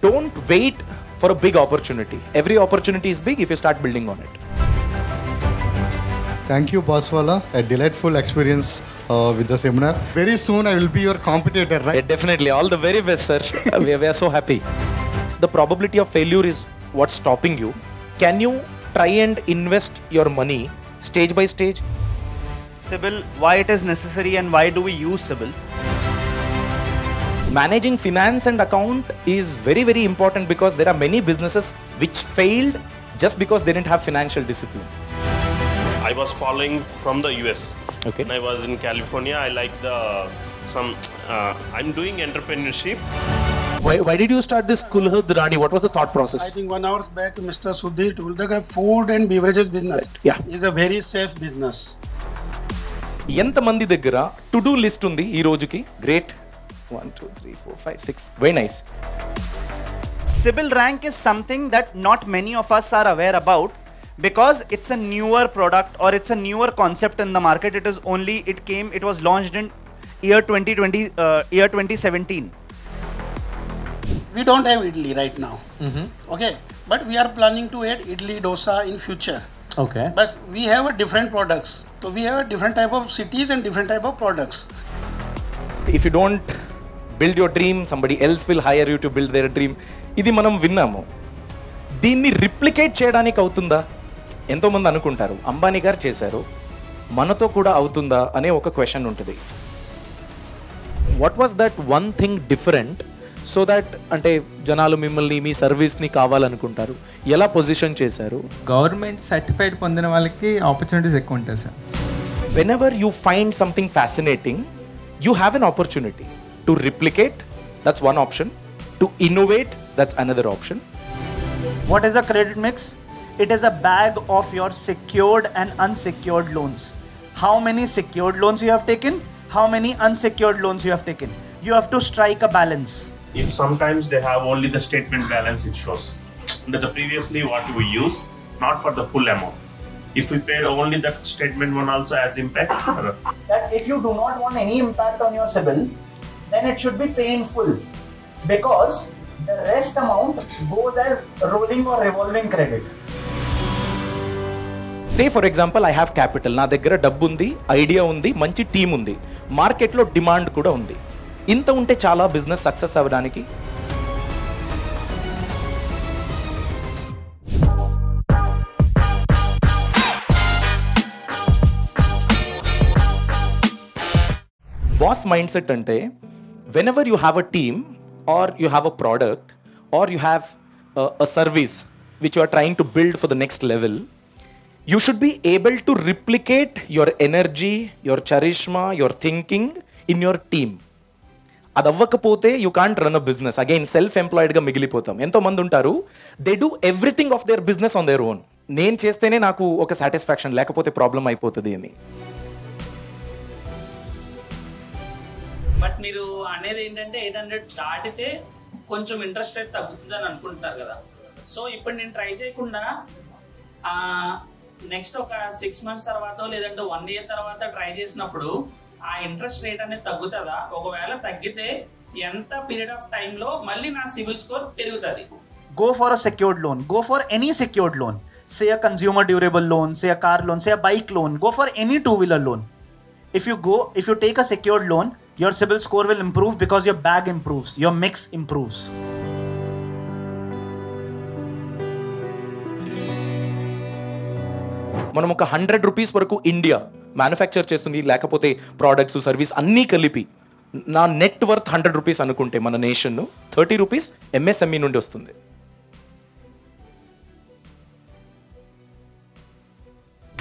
don't wait for a big opportunity. Every opportunity is big if you start building on it. Thank you, Bosswala. A delightful experience with the seminar. Very soon I will be your competitor, right? Yeah, definitely. All the very best, sir. we are so happy. The probability of failure is what's stopping you. Can you try and invest your money stage by stage? CIBIL, why it is necessary and why do we use CIBIL? Managing finance and account is very, very important because there are many businesses which failed just because they didn't have financial discipline. I was following from the US. Okay. When I was in California, I like I'm doing entrepreneurship. Why did you start this Kulhud Rani? What was the thought process? I think 1 hour back, Mr. Sudhir told that food and beverages business is a very safe business. ఎంత మంది దగ్గర to do list ఉంది ఈ రోజుకి? Great. 1 2 3 4 5 6 very nice. CIBIL rank is something that not many of us are aware about because it's a newer product or it's a newer concept in the market. It was launched in year 2017. We don't have idli right now. Okay, but we are planning to add idli dosa in future. Okay. But we have a different products. So we have a different type of cities and different type of products. If you don't build your dream, somebody else will hire you to build their dream. ఇది మనం విన్నాము. దీన్ని replicate చేయడానికి అవుతుందా? ఎంతోమంది అనుకుంటారు అంబానీ గారు చేశారు, మనతో కూడా అవుతుందా అనే ఒక క్వశ్చన్ ఉంటుంది. What was that one thing different so that అంటే జనాలు మిమ్మల్ని మీ సర్వీస్ని కావాలనుకుంటారు? ఎలా పొజిషన్ చేశారు? గవర్నమెంట్ సర్టిఫైడ్ పొందిన వాళ్ళకి ఆపర్చునిటీస్ ఎక్కువ ఉంటాయి sir. Whenever you find something fascinating, you have an opportunity to replicate. That's one option. To innovate, that's another option. What is a credit mix? It is a bag of your secured and unsecured loans. How many secured loans you have taken? How many unsecured loans you have taken? You have to strike a balance. If sometimes they have only the statement balance, it shows. The previously what we use, not for the full amount. If we paid only that statement one also has impact. That if you do not want any impact on your CIBIL, then it should be painful because the rest amount goes as rolling or revolving credit. Say for example, I have capital. నా దగ్గర డబ్బు ఉంది, idea ఉంది, మంచి team ఉంది, మార్కెట్లో demand కూడా ఉంది. ఇంత ఉంటే చాలా బిజినెస్ సక్సెస్ అవ్వడానికి. బాస్ మైండ్ సెట్ అంటే whenever you have a team or you have a product or you have a service which you are trying to build for the next level, you should be able to replicate your energy, your charisma, your thinking in your team. అది అవ్వకపోతే you can't run a business. Again self ఎంప్లాయిడ్గా మిగిలిపోతాం. ఎంతోమంది ఉంటారు they do everything of their business on their own. నేను చేస్తేనే నాకు ఒక సాటిస్ఫాక్షన్, లేకపోతే ప్రాబ్లం అయిపోతుంది అని. బట్ మీరు అనేది ఏంటంటే 800 దాటితే కొంచెం ఇంట్రెస్ట్ రేట్ తగ్గుతుంది అని అనుకుంటారు కదా. సో ఇప్పుడు నేను ట్రై చేయకుండా నెక్స్ట్ ఒక 6 months తర్వాత లేదంటే 1 year తర్వాత ట్రై చేసినప్పుడు ఆ ఇంట్రెస్ట్ రేట్ అనేది తగ్గుతుందా? ఒకవేళ తగ్గితే ఎంత పీరియడ్ ఆఫ్ టైంలో మళ్ళీ నా సిబిల్ స్కోర్ పెరుగుతుంది? Go for a secured loan. Go for any secured loan. Say a consumer durable loan, say a car loan, say a bike loan. Go for any two-wheeler loan. If you take a secured loan, your CIBIL score will improve because your bag improves, your mix improves. మనం ఒక 100 rupees వరకు India manufacture చేస్తుంది, లేకపోతే products service అన్నీ కలిపి నా net worth 100 rupees అనుకుంటే మన నేషన్ 30 రూపీస్ ఎంఎస్ఎంఈ నుండి వస్తుంది.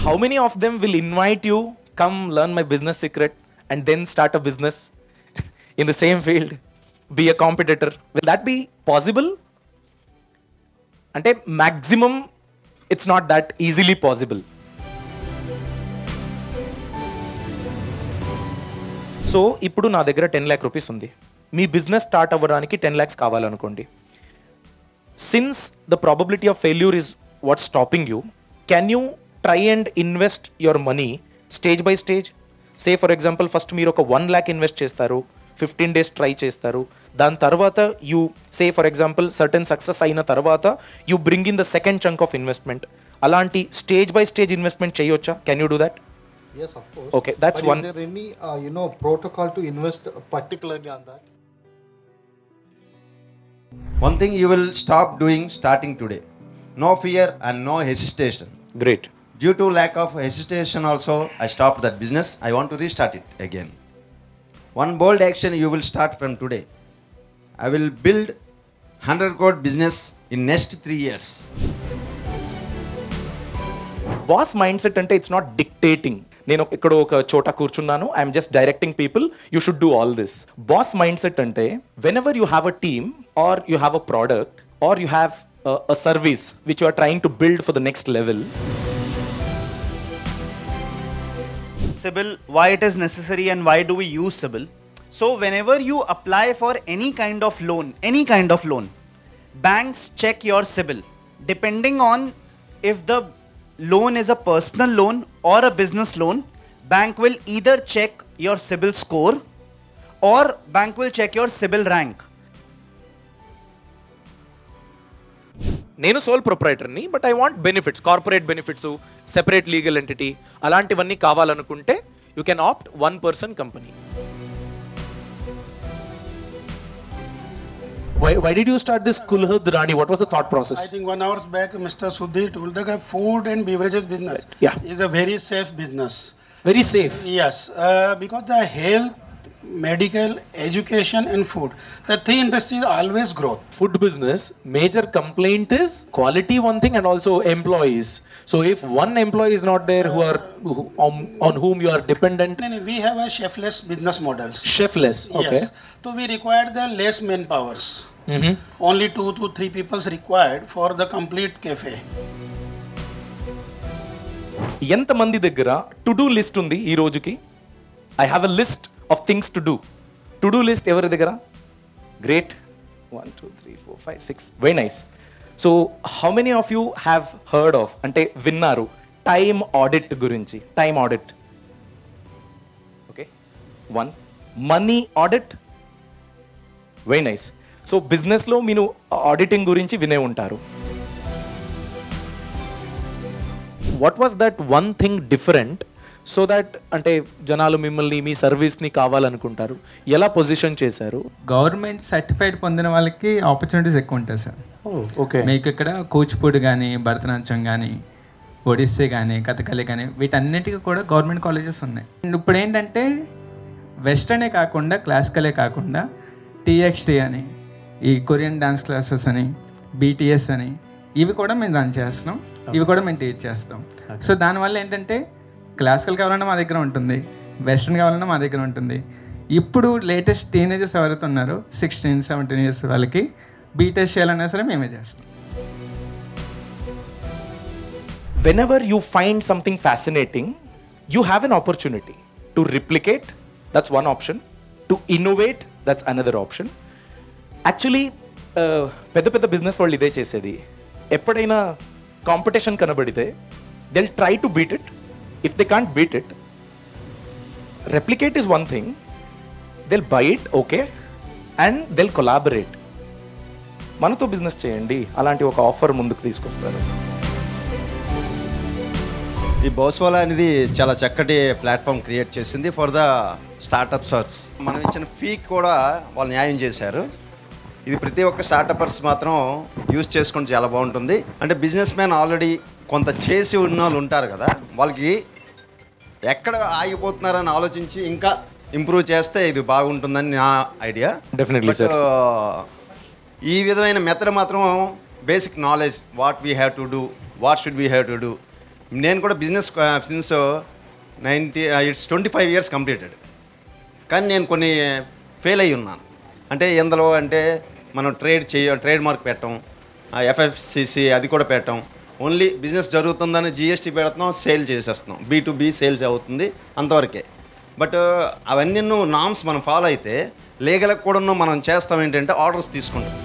How many of them will invite you, come learn my business secret and then start a business in the same field, be a competitor? Will that be possible? Ante maximum it's not that easily possible. So ఇప్పుడు నా దగ్గర 10 lakh rupees ఉంది. మీ business start అవ్వడానికి 10 lakhs కావాలనుకోండి. Since the probability of failure is what stopping you, can you try and invest your money stage by stage? Say for example first మీరు ఒక 1 lakh invest చేస్తారు, 15 days try చేస్తారు, దాని తర్వాత you say for example certain success అయిన తర్వాత you bring in the second chunk of investment, అలాంటి stage by stage investment చేయొచ్చా? Can you do that? Yes, of course. Okay, that's but one. Is there any protocol to invest particularly on that? One thing you will stop doing starting today. No fear and no hesitation. Great. Due to lack of hesitation also, I stopped that business. I want to restart it again. One bold action you will start from today. I will build 100 crore business in next 3 years. Boss mind set అంటే it's not dictating. నేను ఇక్కడ ఒక చోట కూర్చున్నాను, I'm just directing people, you should do all this. Boss mind set అంటే whenever you have a team or you have a product or you have a service which you are trying to build for the next level. Sibyl, why it is necessary and why do we use Sibyl? So whenever you apply for any kind of loan, banks check your Sibyl. Depending on if the loan is a personal loan or a business loan, bank will either check your Sibyl score or bank will check your Sibyl rank. నేను sole ప్రొప్రైటర్ని, but I want benefits, corporate benefits, separate legal entity, అలాంటివన్నీ కావాలనుకుంటే you can opt 1 person company. Why did you start this Kulhad Rani? What was the thought process? I think 1 hour back, Mr. Sudhir told that food and beverages business is a very safe business. Very safe? Yes, because the health, medical, education and food, the 3 industries always growth. Food business, major complaint is quality one thing and also employees. So if one employee is not there on whom you are dependent. We have a chefless business models. Chefless, okay. Yes. So we require the less manpowers. Only 2 to 3 people required for the complete cafe. ఎంత మంది దగ్గర to do list ఉంది ఈ రోజుకి? I have a list of things to do. To do list ఎవరి దగ్గర? Great. 1 2 3 4 5 6 very nice. So how many of you have heard of, అంటే విన్నారు, టైమ్ ఆడిట్ గురించి? Time audit, okay. 1 money audit, very nice. So బిజినెస్లో మీరు auditing గురించి వినే ఉంటారు. What was that one thing different so that అంటే జనాలు మిమ్మల్ని మీ సర్వీస్ని కావాలనుకుంటారు? ఎలా పొజిషన్ చేశారు? గవర్నమెంట్ సర్టిఫైడ్ పొందిన వాళ్ళకి ఆపర్చునిటీస్ ఎక్కువ ఉంటాయి సార్. ఓకే. మీకు ఇక్కడ కూచిపూడి కానీ, భరతనాట్యం కానీ, ఒడిస్సీ కానీ, కథకళి కానీ, వీటన్నిటికీ కూడా గవర్నమెంట్ కాలేజెస్ ఉన్నాయి. ఇప్పుడు ఏంటంటే వెస్టర్నే కాకుండా, క్లాసికలే కాకుండా టీఎక్స్టీ అని, ఈ కొరియన్ డాన్స్ క్లాసెస్ అని, బీటీఎస్ అని, ఇవి కూడా మేము రన్ చేస్తున్నాం, ఇవి కూడా మేము టీచ్ చేస్తాం. సో దానివల్ల ఏంటంటే క్లాసికల్ కావాలన్నా మా దగ్గర ఉంటుంది, వెస్ట్రన్ కావాలన్నా మా దగ్గర ఉంటుంది. ఇప్పుడు లేటెస్ట్ టీనేజర్స్ ఎవరైతే ఉన్నారో 16-17 years వాళ్ళకి బీటెక్ చేయాలన్నా సరే మేమే చేస్తాం. Whenever you find something fascinating, you have an opportunity to replicate, that's one option. To innovate, that's another option. Actually, పెద్ద పెద్ద బిజినెస్ వాళ్ళు ఇదే చేసేది. ఎప్పుడైనా కాంపిటీషన్ కనబడితే they'll try to beat it. If they can't beat it, replicate is one thing. They'll buy it, okay, and they'll collaborate. మనతో business చేయండి, అలాంటి ఒక ఆఫర్ ముందుకు తీసుకొస్తారు. ఈ బోస్వాలా అనేది చాలా చక్కటి ప్లాట్ఫామ్ క్రియేట్ చేసింది ఫర్ ద స్టార్టప్స్. మనం ఇచ్చిన ఫీ కూడా వాళ్ళు న్యాయం చేశారు. ఇది ప్రతి ఒక్క స్టార్టపర్స్ మాత్రం యూజ్ చేసుకుంటే చాలా బాగుంటుంది. అంటే బిజినెస్ మ్యాన్ ఆల్రెడీ కొంత చేసి ఉన్న వాళ్ళు ఉంటారు కదా, వాళ్ళకి ఎక్కడ ఆగిపోతున్నారని ఆలోచించి ఇంకా ఇంప్రూవ్ చేస్తే ఇది బాగుంటుందని నా ఐడియా. Definitely sir. ఈ విధమైన మెథడ్ మాత్రం basic knowledge, what we have to do, what should we have to do. నేను కూడా బిజినెస్ సిన్స్ 25 years కంప్లీటెడ్, కానీ నేను కొన్ని ఫెయిల్ అయ్యి ఉన్నాను. అంటే ఎందులో అంటే మనం ట్రేడ్ మార్క్ పెట్టడం, FFCC అది కూడా పెట్టడం, ఓన్లీ బిజినెస్ జరుగుతుందని GST పెడుతున్నాం, సేల్ చేసేస్తున్నాం, B2B సేల్స్ అవుతుంది అంతవరకే. బట్ అవన్నీ నామ్స్ మనం ఫాలో అయితే లీగల్గా కూడా మనం చేస్తాం ఏంటంటే ఆర్డర్స్ తీసుకుంటాం.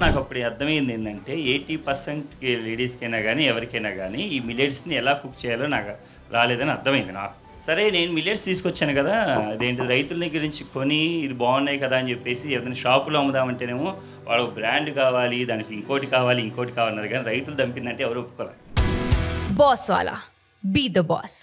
నాకు అప్పుడు అర్థమైంది ఏంటంటే 80% లేడీస్కైనా కానీ ఎవరికైనా కానీ ఈ మిల్లెట్స్ని ఎలా కుక్ చేయాలో నాకు రాలేదని అర్థమైంది నాకు సరే నేను మిల్లెట్స్ తీసుకొచ్చాను కదా, అదేంటి రైతుల దగ్గర నుంచి కొని ఇది బాగున్నాయి కదా అని చెప్పేసి ఏదైనా షాపులో అమ్ముదామంటేనేమో వాళ్ళకి బ్రాండ్ కావాలి, దానికి ఇంకోటి కావాలి అన్నారు, కానీ రైతులు దంపిందంటే ఎవరు ఒప్పుకోవాలి. బాస్ వాలా, బీ ద బాస్.